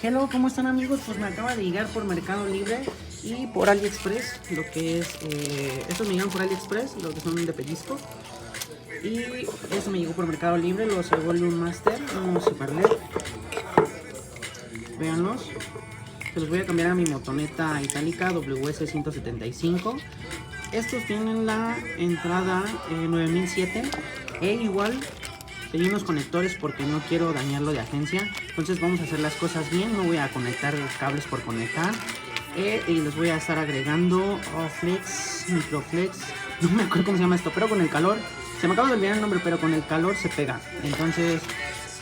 Hello, ¿cómo están amigos? Pues me acaba de llegar por Mercado Libre y por AliExpress, lo que es, estos me llegan por AliExpress, lo que son de pellizco. Y esto me llegó por Mercado Libre, los Volume Master, unos Super LED. Véanlos. Se los voy a cambiar a mi motoneta itálica WS175. Estos tienen la entrada 9007 e igual tenía unos conectores porque no quiero dañarlo de agencia. Entonces vamos a hacer las cosas bien, no voy a conectar cables por conectar. Y les voy a estar agregando Flex, Microflex, no me acuerdo cómo se llama esto, pero con el calor, se me acaba de olvidar el nombre, pero con el calor se pega. Entonces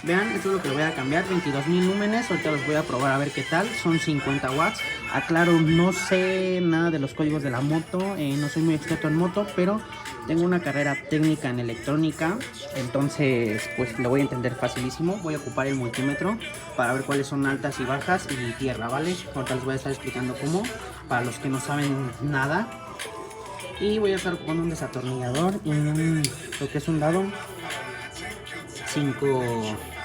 vean, esto es lo que le voy a cambiar, 22.000 lúmenes, ahorita los voy a probar a ver qué tal, son 50 watts. Aclaro, no sé nada de los códigos de la moto, no soy muy experto en moto, pero tengo una carrera técnica en electrónica, entonces pues lo voy a entender facilísimo. Voy a ocupar el multímetro para ver cuáles son altas y bajas y tierra, ¿vale? Ahorita les voy a estar explicando cómo, para los que no saben nada. Y voy a estar ocupando un desatornillador y lo que es un dado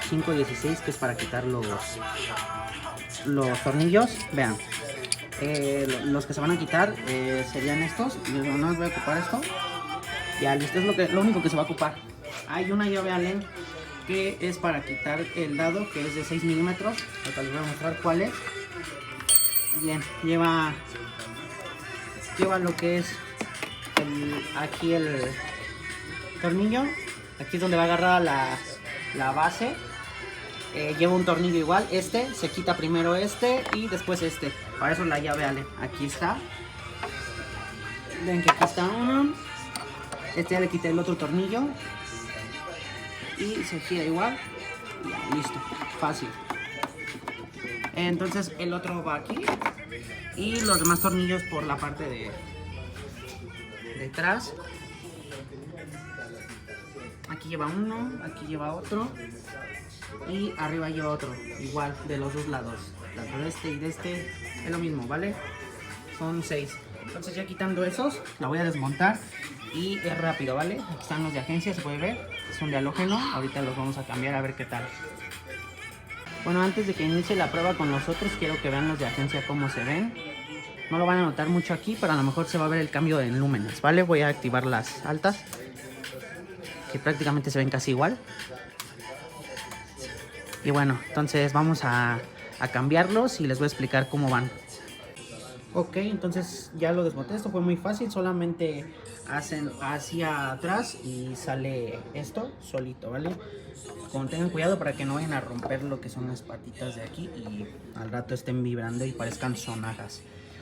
516, que es para quitar los tornillos. Vean, los que se van a quitar serían estos. Yo no voy a ocupar esto. Ya listo, es lo único que se va a ocupar. Hay una llave Allen que es para quitar el dado, que es de 6 milímetros. Ahorita les voy a mostrar cuál es. Bien, lleva lo que es aquí el tornillo. Aquí es donde va agarrada la base. Lleva un tornillo igual. Este se quita primero este y después este. Para eso la llave Allen. Aquí está. Ven que aquí está uno. Este ya le quité el otro tornillo y se gira igual. Ya, listo, fácil. Entonces el otro va aquí y los demás tornillos por la parte de detrás. Aquí lleva uno, aquí lleva otro y arriba lleva otro, igual de los dos lados. Tanto de este y de este es lo mismo, ¿vale? Son 6. Entonces ya quitando esos, la voy a desmontar. Y es rápido, ¿vale? Aquí están los de agencia, se puede ver. Son de halógeno. Ahorita los vamos a cambiar a ver qué tal. Bueno, antes de que inicie la prueba con los otros, quiero que vean los de agencia cómo se ven. No lo van a notar mucho aquí, pero a lo mejor se va a ver el cambio en lúmenes, ¿vale? Voy a activar las altas, que prácticamente se ven casi igual. Y bueno, entonces vamos a cambiarlos y les voy a explicar cómo van. Ok, entonces ya lo desmonté. Esto fue muy fácil, solamente hacen hacia atrás y sale esto solito, ¿vale? Como tengan cuidado para que no vayan a romper lo que son las patitas de aquí y al rato estén vibrando y parezcan sonajas.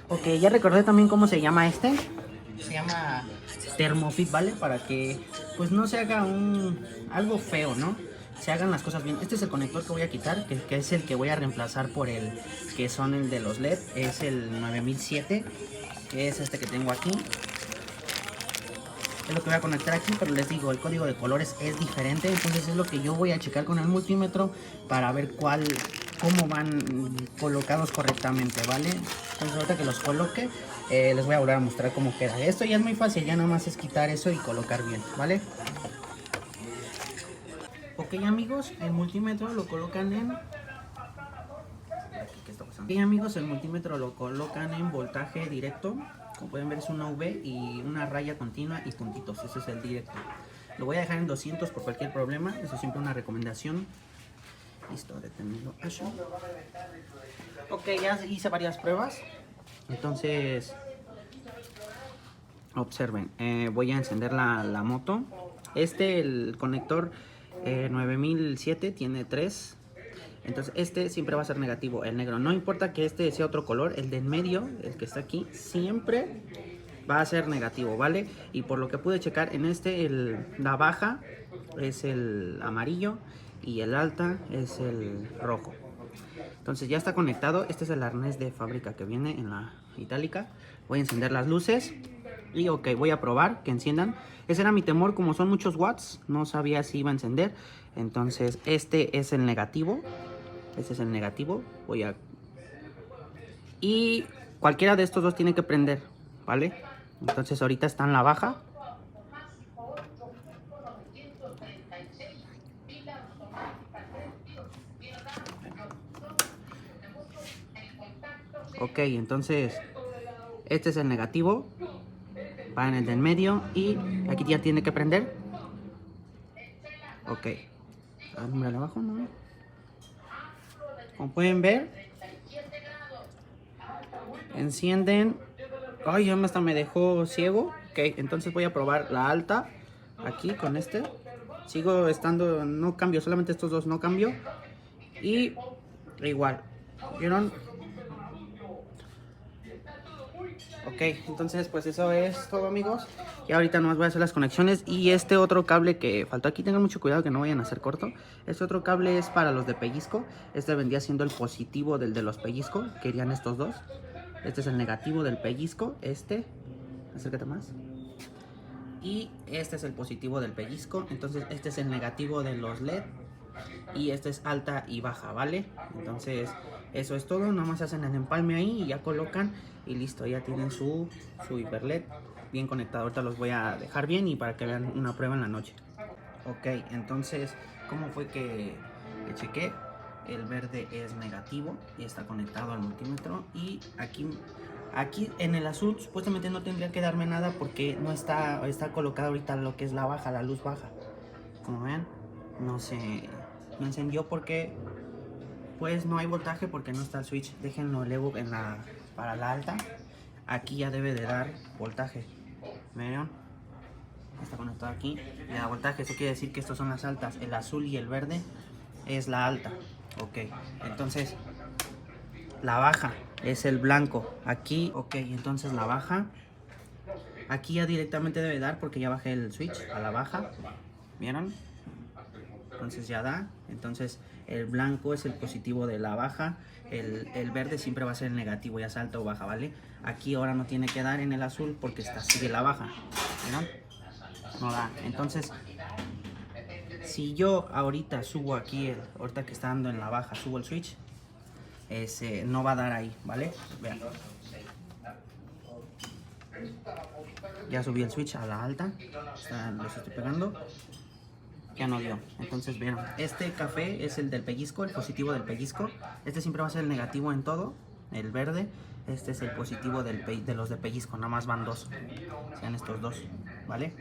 Ok, ya recordé también cómo se llama este. Se llama Thermofit, ¿vale? Para que pues no se haga algo feo, ¿no? Se hagan las cosas bien. Este es el conector que voy a quitar, que es el que voy a reemplazar por el que son el de los LED. Es el 9007, que es este que tengo aquí. Es lo que voy a conectar aquí, pero les digo, el código de colores es diferente. Entonces es lo que yo voy a checar con el multímetro para ver cómo van colocados correctamente, ¿vale? Entonces ahorita que los coloque, les voy a volver a mostrar cómo queda. Esto ya es muy fácil, ya nada más es quitar eso y colocar bien, ¿vale? Ok amigos, el multímetro lo colocan en... Ok amigos, el multímetro lo colocan en voltaje directo. Como pueden ver es una V y una raya continua y puntitos, ese es el directo. Lo voy a dejar en 200 por cualquier problema, eso es siempre una recomendación. Listo, detenerlo. Ok, ya hice varias pruebas. Entonces, observen, voy a encender la moto. El conector 9007 tiene 3. Entonces este siempre va a ser negativo, el negro. No importa que este sea otro color, el de en medio, el que está aquí, siempre va a ser negativo, ¿vale? Y por lo que pude checar, en la baja es el amarillo y el alta es el rojo. Entonces ya está conectado. Este es el arnés de fábrica que viene en la itálica. Voy a encender las luces y ok, voy a probar que enciendan. Ese era mi temor, como son muchos watts, no sabía si iba a encender. Entonces este es el negativo. Este es el negativo. Y cualquiera de estos dos tiene que prender, ¿vale? Entonces ahorita está en la baja. Ok, entonces este es el negativo, va en el del medio y aquí ya tiene que prender. Ok, alumbrale abajo, ¿no? Como pueden ver, encienden. Ay, ya hasta me dejó ciego. Ok, entonces voy a probar la alta aquí con este. Sigo estando, no cambio, solamente estos dos no cambio. Y igual, ¿vieron? Ok, entonces pues eso es todo, amigos. Y ahorita nomás voy a hacer las conexiones. Y este otro cable que faltó aquí, tengan mucho cuidado que no vayan a hacer corto. Este otro cable es para los de pellizco. Este vendría siendo el positivo del de los pellizco. Querían estos dos. Este es el negativo del pellizco. Este, acércate más. Y este es el positivo del pellizco. Entonces este es el negativo de los LED. Y este es alta y baja, ¿vale? Entonces eso es todo. Nada más hacen el empalme ahí y ya colocan. Y listo, ya tienen su hiper LED bien conectado. Ahorita los voy a dejar bien y para que vean una prueba en la noche. Ok, entonces, ¿cómo fue que chequé? El verde es negativo y está conectado al multímetro. Y aquí en el azul supuestamente no tendría que darme nada porque no está colocado ahorita lo que es la baja, la luz baja. Como ven, no encendió porque pues no hay voltaje porque no está el switch. Déjenlo elevo para la alta. Aquí ya debe de dar voltaje. ¿Vieron? Está conectado aquí y da voltaje. Eso quiere decir que estos son las altas. El azul y el verde es la alta. Ok, entonces la baja es el blanco. Aquí, ok, entonces la baja. Aquí ya directamente debe dar porque ya bajé el switch a la baja. ¿Vieron? Entonces ya da. Entonces el blanco es el positivo de la baja. El verde siempre va a ser el negativo, ya sea alta o baja, ¿vale? Aquí ahora no tiene que dar en el azul porque sigue la baja. ¿Vieron? No da. Entonces, si yo ahorita subo aquí, ahorita que está dando en la baja, subo el switch, no va a dar ahí, ¿vale? Vean. Ya subí el switch a la alta. Los estoy pegando. Ya no dio. Entonces vieron, este café es el del pellizco, el positivo del pellizco. Este siempre va a ser el negativo en todo, el verde. Este es el positivo de los de pellizco, nada más van dos. Sean estos dos, ¿vale?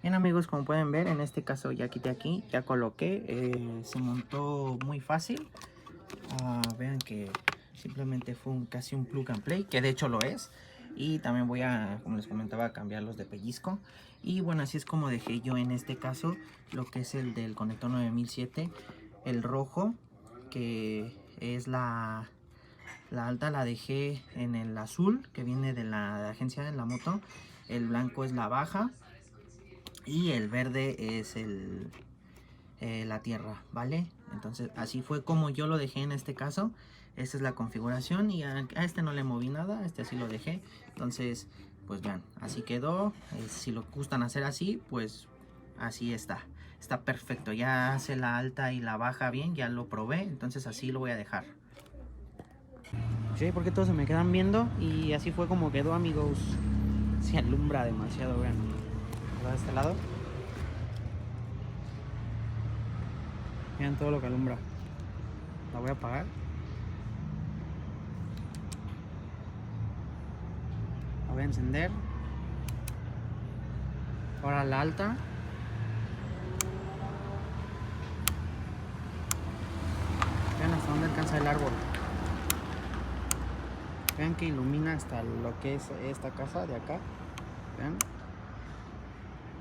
Bien, amigos, como pueden ver, en este caso ya quité aquí, ya coloqué. Se montó muy fácil. Vean que simplemente fue casi un plug and play, que de hecho lo es. Y también voy a, como les comentaba, cambiar los de pellizco. Y bueno, así es como dejé yo en este caso lo que es el del conector 9007. El rojo, que es la alta, la dejé en el azul, que viene de la agencia de la moto. El blanco es la baja. Y el verde es la tierra, ¿vale? Entonces así fue como yo lo dejé en este caso. Esta es la configuración y a este no le moví nada, a este así lo dejé. Entonces pues vean, así quedó. Si lo gustan hacer así, pues así está perfecto. Ya hace la alta y la baja bien, ya lo probé, entonces así lo voy a dejar. Sí, porque todos se me quedan viendo y así fue como quedó, amigos. Se alumbra demasiado, vean. De este lado, vean todo lo que alumbra. La voy a apagar. La voy a encender. Ahora la alta. Vean hasta dónde alcanza el árbol. Vean que ilumina hasta lo que es esta casa de acá. Vean.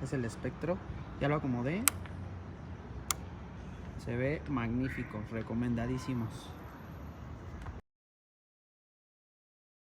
Es el espectro. Ya lo acomodé. Se ve magnífico. Recomendadísimos.